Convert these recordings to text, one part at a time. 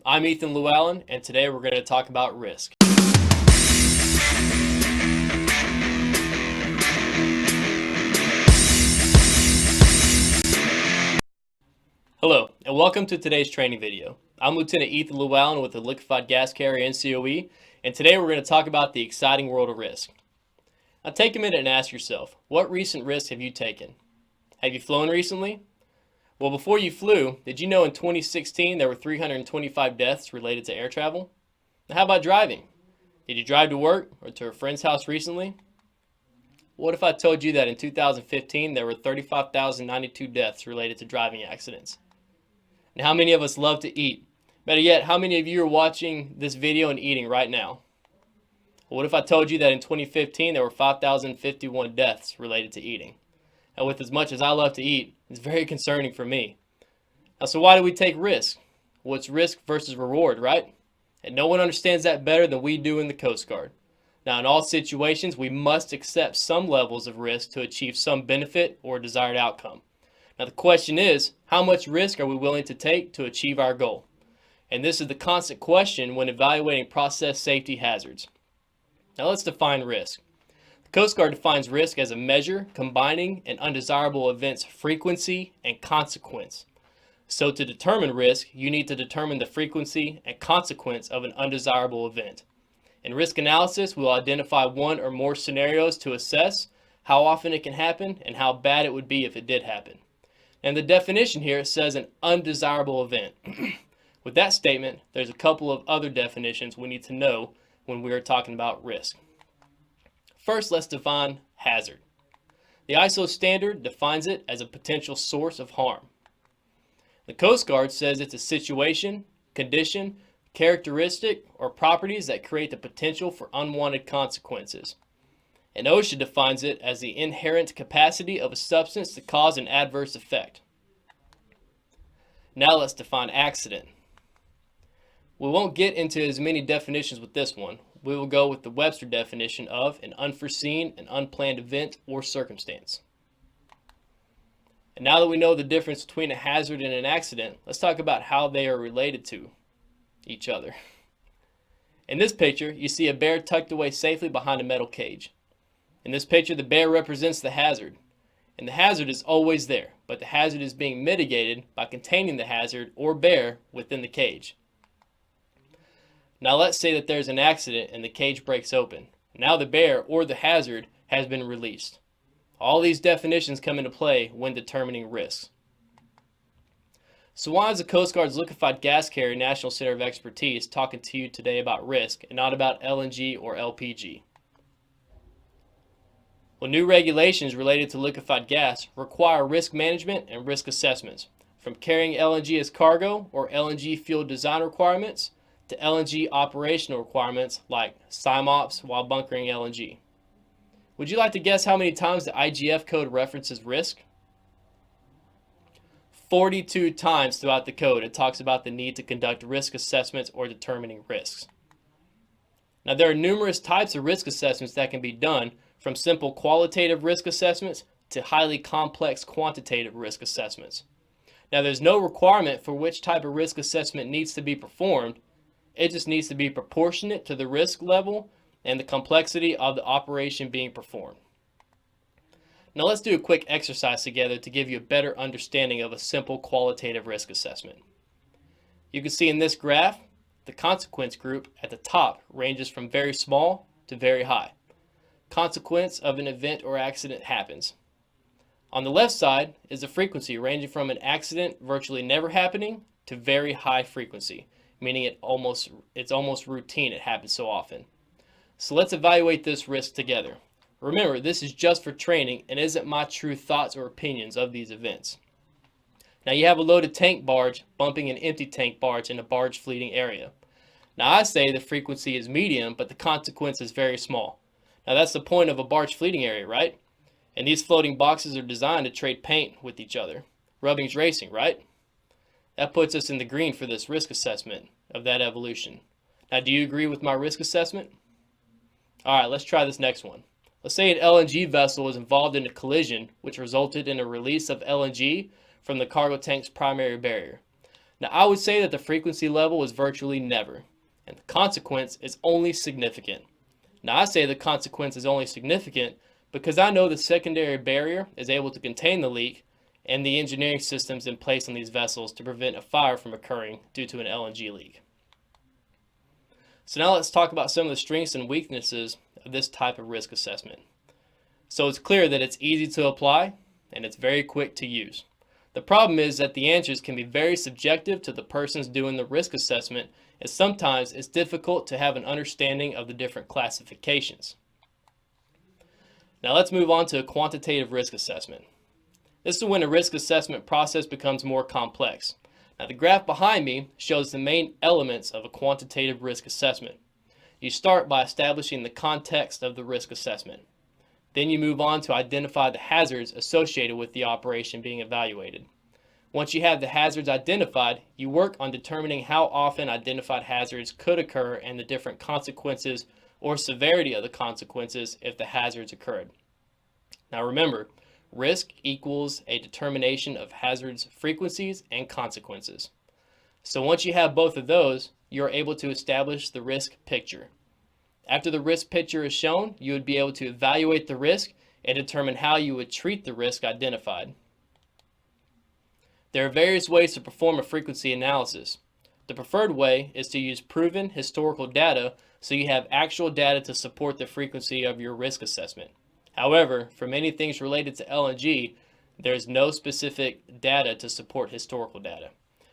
I'm Ethan Llewellyn, and today we're going to talk about risk. Hello, and welcome to today's training video. I'm Lieutenant Ethan Llewellyn with the Liquefied Gas Carrier NCOE, and today we're going to talk about the exciting world of risk. Now take a minute and ask yourself, what recent risks have you taken? Have you flown recently? Well, before you flew, did you know in 2016 there were 325 deaths related to air travel? Now how about driving? Did you drive to work or to a friend's house recently? What if I told you that in 2015 there were 35,092 deaths related to driving accidents? And how many of us love to eat? Better yet, how many of you are watching this video and eating right now? What if I told you that in 2015 there were 5,051 deaths related to eating? Now, with as much as I love to eat, it's very concerning for me. Now, so why do we take risk? Well, it's risk versus reward, right? And no one understands that better than we do in the Coast Guard. Now, in all situations, we must accept some levels of risk to achieve some benefit or desired outcome. Now, the question is, how much risk are we willing to take to achieve our goal? And this is the constant question when evaluating process safety hazards. Now, let's define risk. The Coast Guard defines risk as a measure combining an undesirable event's frequency and consequence. So to determine risk, you need to determine the frequency and consequence of an undesirable event. In risk analysis, we'll identify one or more scenarios to assess how often it can happen and how bad it would be if it did happen. And the definition here says an undesirable event. With that statement, there's a couple of other definitions we need to know when we are talking about risk. First, let's define hazard. The ISO standard defines it as a potential source of harm. The Coast Guard says it's a situation, condition, characteristic, or properties that create the potential for unwanted consequences. And OSHA defines it as the inherent capacity of a substance to cause an adverse effect. Now let's define accident. We won't get into as many definitions with this one. We will go with the Webster definition of an unforeseen and unplanned event or circumstance. And now that we know the difference between a hazard and an accident, let's talk about how they are related to each other. In this picture, you see a bear tucked away safely behind a metal cage. In this picture, the bear represents the hazard. And the hazard is always there, but the hazard is being mitigated by containing the hazard or bear within the cage. Now let's say that there's an accident and the cage breaks open. Now the bear or the hazard has been released. All these definitions come into play when determining risks. So why is the Coast Guard's Liquefied Gas Carrier National Center of Expertise talking to you today about risk and not about LNG or LPG? Well, new regulations related to liquefied gas require risk management and risk assessments, from carrying LNG as cargo or LNG fuel design requirements to LNG operational requirements like SIMOPS while bunkering LNG. Would you like to guess how many times the IGF code references risk? 42 times throughout the code it talks about the need to conduct risk assessments or determining risks. Now there are numerous types of risk assessments that can be done, from simple qualitative risk assessments to highly complex quantitative risk assessments. Now there's no requirement for which type of risk assessment needs to be performed. It just needs to be proportionate to the risk level and the complexity of the operation being performed. Now let's do a quick exercise together to give you a better understanding of a simple qualitative risk assessment. You can see in this graph, the consequence group at the top ranges from very small to very high. Consequence of an event or accident happens. On the left side is the frequency, ranging from an accident virtually never happening to very high frequency, meaning it's almost routine, it happens so often. So let's evaluate this risk together. Remember, this is just for training and isn't my true thoughts or opinions of these events. Now you have a loaded tank barge bumping an empty tank barge in a barge fleeting area. Now I say the frequency is medium, but the consequence is very small. Now that's the point of a barge fleeting area, right? And these floating boxes are designed to trade paint with each other. Rubbing's racing, right? That puts us in the green for this risk assessment of that evolution. Now do you agree with my risk assessment? Alright, let's try this next one. Let's say an LNG vessel was involved in a collision which resulted in a release of LNG from the cargo tank's primary barrier. Now, I would say that the frequency level is virtually never, and the consequence is only significant. Now, I say the consequence is only significant because I know the secondary barrier is able to contain the leak and the engineering systems in place on these vessels to prevent a fire from occurring due to an LNG leak. So now let's talk about some of the strengths and weaknesses of this type of risk assessment. So it's clear that it's easy to apply and it's very quick to use. The problem is that the answers can be very subjective to the persons doing the risk assessment, and sometimes it's difficult to have an understanding of the different classifications. Now let's move on to a quantitative risk assessment. This is when a risk assessment process becomes more complex. Now the graph behind me shows the main elements of a quantitative risk assessment. You start by establishing the context of the risk assessment. Then you move on to identify the hazards associated with the operation being evaluated. Once you have the hazards identified, you work on determining how often identified hazards could occur and the different consequences or severity of the consequences if the hazards occurred. Now remember, risk equals a determination of hazards frequencies and consequences. So once you have both of those, you're able to establish the risk picture. After the risk picture is shown, you would be able to evaluate the risk and determine how you would treat the risk identified. There are various ways to perform a frequency analysis. The preferred way is to use proven historical data so you have actual data to support the frequency of your risk assessment. However, for many things related to LNG, there is no specific data to support historical data.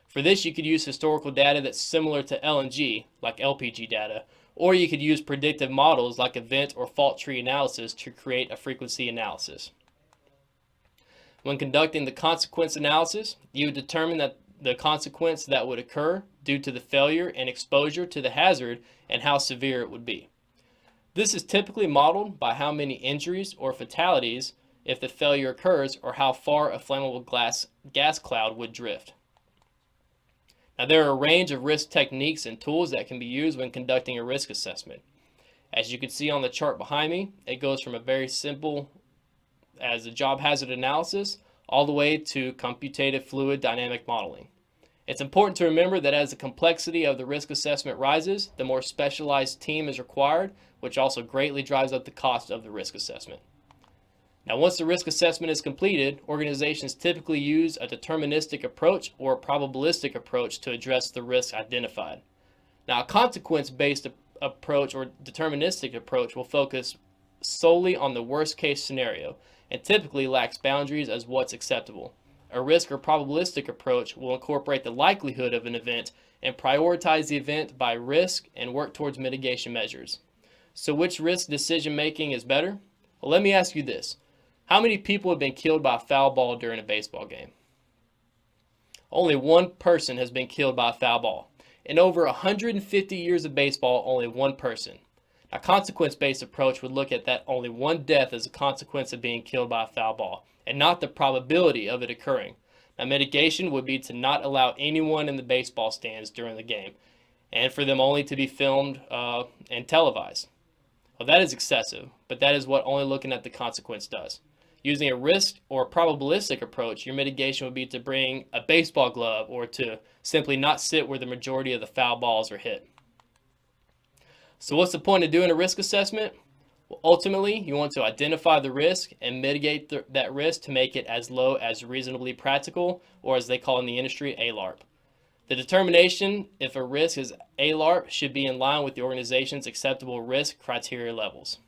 For this, you could use historical data that's similar to LNG, like LPG data, or you could use predictive models like event or fault tree analysis to create a frequency analysis. When conducting the consequence analysis, you would determine that the consequence that would occur due to the failure and exposure to the hazard and how severe it would be. This is typically modeled by how many injuries or fatalities if the failure occurs or how far a flammable gas cloud would drift. Now, there are a range of risk techniques and tools that can be used when conducting a risk assessment. As you can see on the chart behind me, it goes from a very simple as a job hazard analysis all the way to computative fluid dynamic modeling. It's important to remember that as the complexity of the risk assessment rises, the more specialized team is required, which also greatly drives up the cost of the risk assessment. Now, once the risk assessment is completed, organizations typically use a deterministic approach or a probabilistic approach to address the risk identified. Now, a consequence-based approach or deterministic approach will focus solely on the worst-case scenario and typically lacks boundaries as what's acceptable. A risk or probabilistic approach will incorporate the likelihood of an event and prioritize the event by risk and work towards mitigation measures. So which risk decision making is better? Well, let me ask you this. How many people have been killed by a foul ball during a baseball game? Only one person has been killed by a foul ball. In over 150 years of baseball, only one person. A consequence-based approach would look at that only one death as a consequence of being killed by a foul ball, and not the probability of it occurring. Now, mitigation would be to not allow anyone in the baseball stands during the game, and for them only to be filmed and televised. Well, that is excessive, but that is what only looking at the consequence does. Using a risk or probabilistic approach, your mitigation would be to bring a baseball glove or to simply not sit where the majority of the foul balls are hit. So what's the point of doing a risk assessment? Well, ultimately, you want to identify the risk and mitigate that risk to make it as low as reasonably practical, or as they call in the industry, ALARP. The determination if a risk is ALARP should be in line with the organization's acceptable risk criteria levels.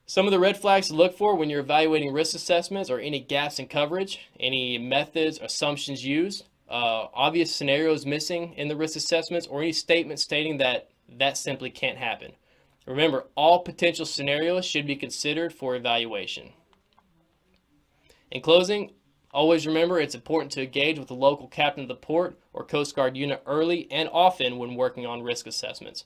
Some of the red flags to look for when you're evaluating risk assessments are any gaps in coverage, any methods, assumptions used, obvious scenarios missing in the risk assessments, or any statements stating that simply can't happen. Remember, all potential scenarios should be considered for evaluation. In closing, always remember it's important to engage with the local captain of the port or Coast Guard unit early and often when working on risk assessments.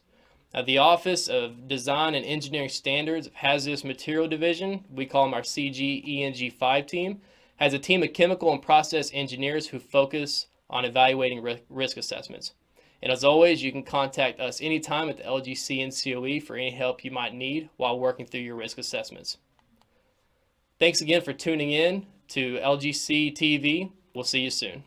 Now, the Office of Design and Engineering Standards of Hazardous Material Division, we call them our CG-ENG5 team, has a team of chemical and process engineers who focus on evaluating risk assessments. And as always, you can contact us anytime at the LGC NCOE for any help you might need while working through your risk assessments. Thanks again for tuning in to LGC TV. We'll see you soon.